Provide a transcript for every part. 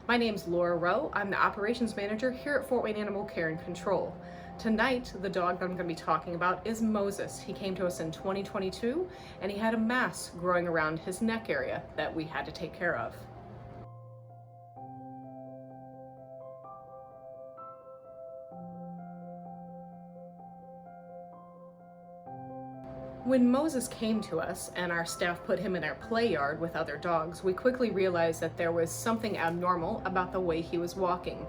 My name's Laura Rowe. I'm the operations manager here at Fort Wayne Animal Care and Control. Tonight, the dog that I'm going to be talking about is Moses. He came to us in 2022 and he had a mass growing around his neck area that we had to take care of. When Moses came to us and our staff put him in our play yard with other dogs, we quickly realized that there was something abnormal about the way he was walking.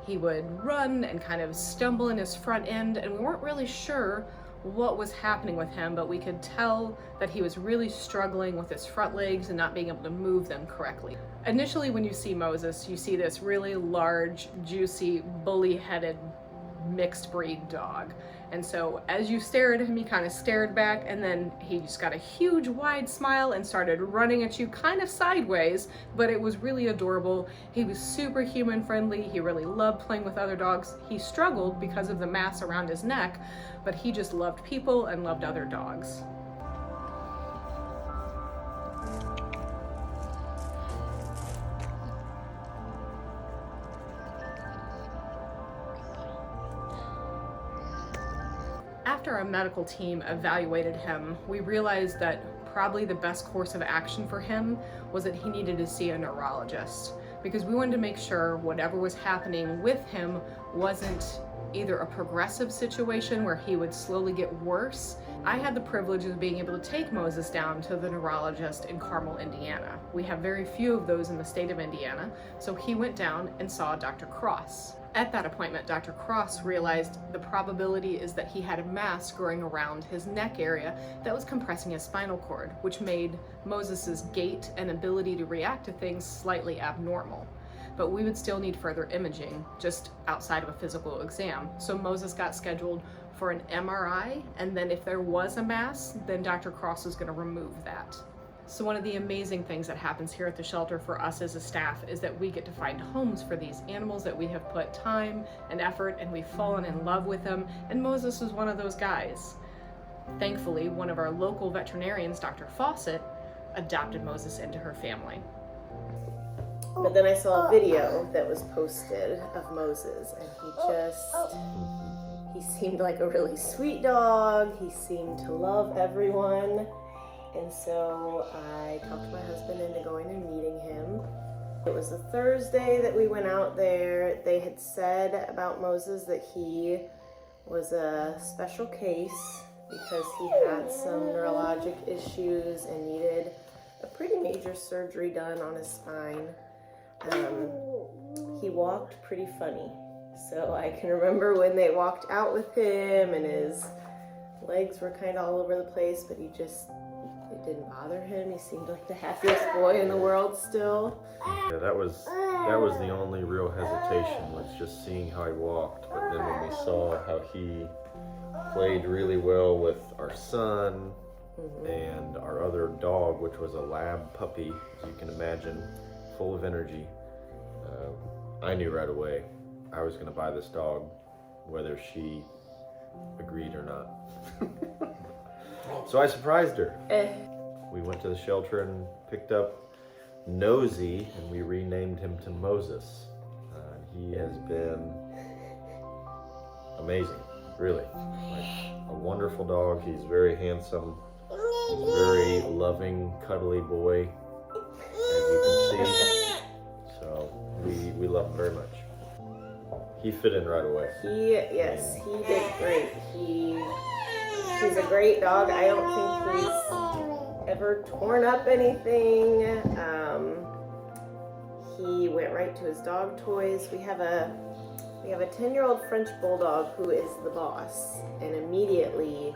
He would run and kind of stumble in his front end, and we weren't really sure what was happening with him, but we could tell that he was really struggling with his front legs and not being able to move them correctly. Initially, when you see Moses, you see this really large, juicy, bully-headed mixed breed dog. And so as you stare at him, he kind of stared back, and then he just got a huge wide smile and started running at you kind of sideways, but it was really adorable. He was super human friendly. He really loved playing with other dogs. He struggled because of the mass around his neck, but he just loved people and loved other dogs. After our medical team evaluated him, we realized that probably the best course of action for him was that he needed to see a neurologist, because we wanted to make sure whatever was happening with him wasn't either a progressive situation where he would slowly get worse. I had the privilege of being able to take Moses down to the neurologist in Carmel, Indiana. We have very few of those in the state of Indiana, so he went down and saw Dr. Cross. At that appointment, Dr. Cross realized the probability is that he had a mass growing around his neck area that was compressing his spinal cord, which made Moses's gait and ability to react to things slightly abnormal. But we would still need further imaging just outside of a physical exam. So Moses got scheduled for an MRI, and then if there was a mass, then Dr. Cross was going to remove that. So one of the amazing things that happens here at the shelter for us as a staff is that we get to find homes for these animals that we have put time and effort, and we've fallen in love with them, and Moses was one of those guys. Thankfully, one of our local veterinarians, Dr. Fawcett, adopted Moses into her family. But then I saw a video that was posted of Moses, and he seemed like a really sweet dog. He seemed to love everyone. And so I talked my husband into going and meeting him. It was a Thursday that we went out there. They had said about Moses that he was a special case because he had some neurologic issues and needed a pretty major surgery done on his spine. He walked pretty funny. So I can remember when they walked out with him and his legs were kind of all over the place, but it didn't bother him. He seemed like the happiest boy in the world still. Yeah, that was the only real hesitation, was just seeing how he walked. But then when we saw how he played really well with our son and our other dog, which was a lab puppy, as you can imagine, full of energy, I knew right away I was going to buy this dog, whether she agreed or not. So I surprised her. We went to the shelter and picked up Nosy, and we renamed him to Moses. He has been amazing, really. Like a wonderful dog. He's very handsome, very loving, cuddly boy, as you can see. So we love him very much. He fit in right away. He did great. He's a great dog. I don't think he's ever torn up anything. He went right to his dog toys. We have a 10-year-old French bulldog who is the boss, and immediately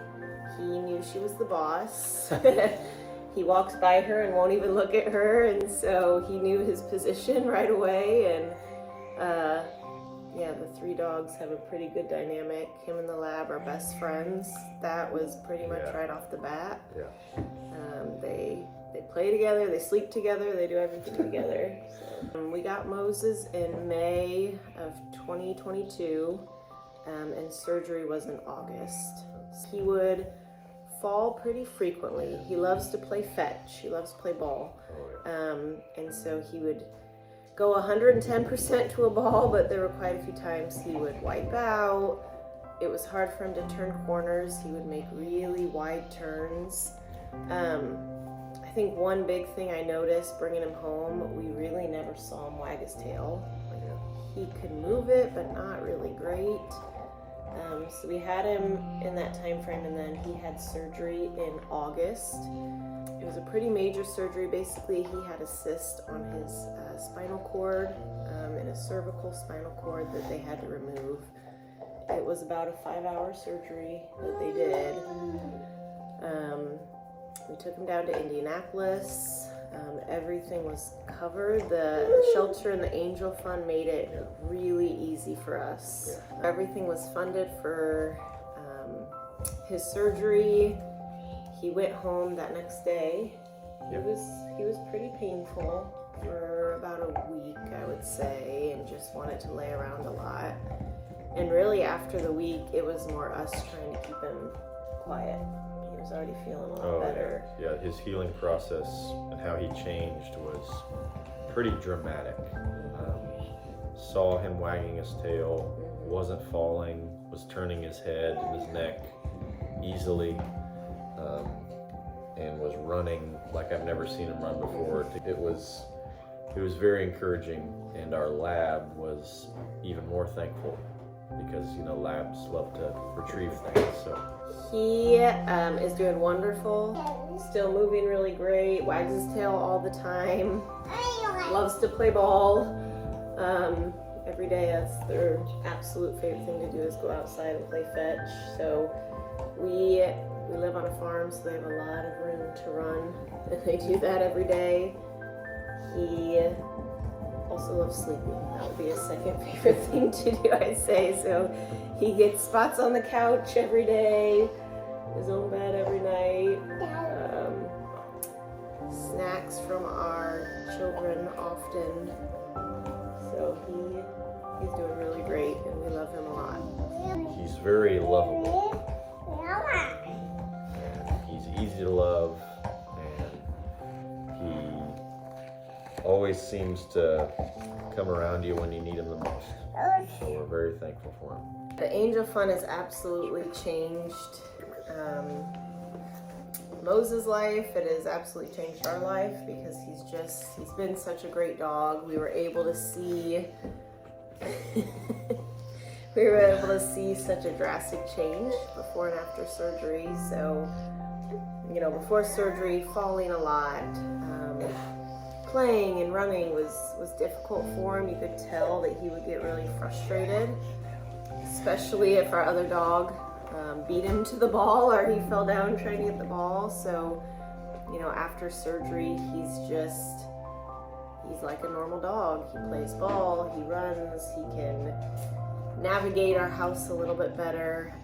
he knew she was the boss. He walks by her and won't even look at her, and so he knew his position right away. And the three dogs have a pretty good dynamic. Him and the lab are best friends. That was pretty much right off the bat. Yeah. They play together, they sleep together, they do everything together. So, we got Moses in May of 2022, and surgery was in August. He would fall pretty frequently. He loves to play fetch. He loves to play ball. And so he would go 110% to a ball, but there were quite a few times he would wipe out. It was hard for him to turn corners. He would make really wide turns. I think one big thing I noticed bringing him home, we really never saw him wag his tail. He could move it, but not really great. So we had him in that time frame, and then he had surgery in August. It was a pretty major surgery. Basically, he had a cyst on his spinal cord and a cervical spinal cord that they had to remove. It was about a 5-hour surgery that they did. We took him down to Indianapolis. Everything was covered. The shelter and the Angel Fund made it really easy for us. Everything was funded for his surgery. He went home that next day. He was pretty painful for about a week, I would say, and just wanted to lay around a lot. And really after the week, it was more us trying to keep him quiet. He was already feeling a lot better. Yeah, his healing process and how he changed was pretty dramatic. Saw him wagging his tail, wasn't falling, was turning his head and his neck easily, and was running like I've never seen him run before. It was very encouraging, and our lab was even more thankful because labs love to retrieve things. So he is doing wonderful, still moving really great, wags his tail all the time, loves to play ball. Every day, that's their absolute favorite thing to do is go outside and play fetch. So we live on a farm, so they have a lot of room to run, and they do that every day. He also loves sleeping. That would be his second favorite thing to do, I'd say. So he gets spots on the couch every day, his own bed every night, snacks from our children often. So he's doing really great, and we love him a lot. He's very lovable. And he's easy to love, and he always seems to come around you when you need him the most. So we're very thankful for him. The Angel Fund has absolutely changed Moses' life. It has absolutely changed our life because he's been such a great dog. We were able to see such a drastic change before and after surgery. So, before surgery, falling a lot, playing and running was difficult for him. You could tell that he would get really frustrated, especially if our other dog beat him to the ball or he fell down trying to get the ball. So, after surgery, he's like a normal dog. He plays ball, he runs, he can navigate our house a little bit better.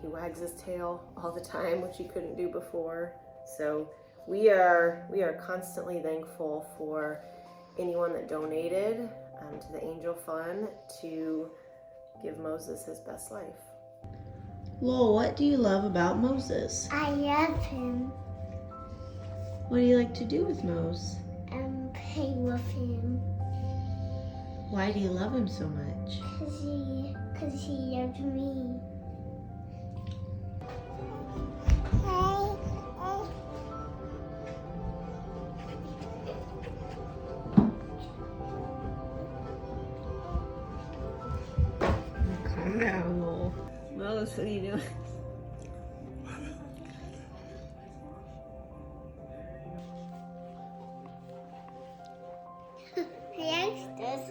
He wags his tail all the time, which he couldn't do before. So we are constantly thankful for anyone that donated to the Angel Fund to give Moses his best life. Lowell, what do you love about Moses? I love him. What do you like to do with Mose? Play with him. Why do you love him so much? Cause he loves me. Calm down, Lowell. Mose, what are you doing? He likes this.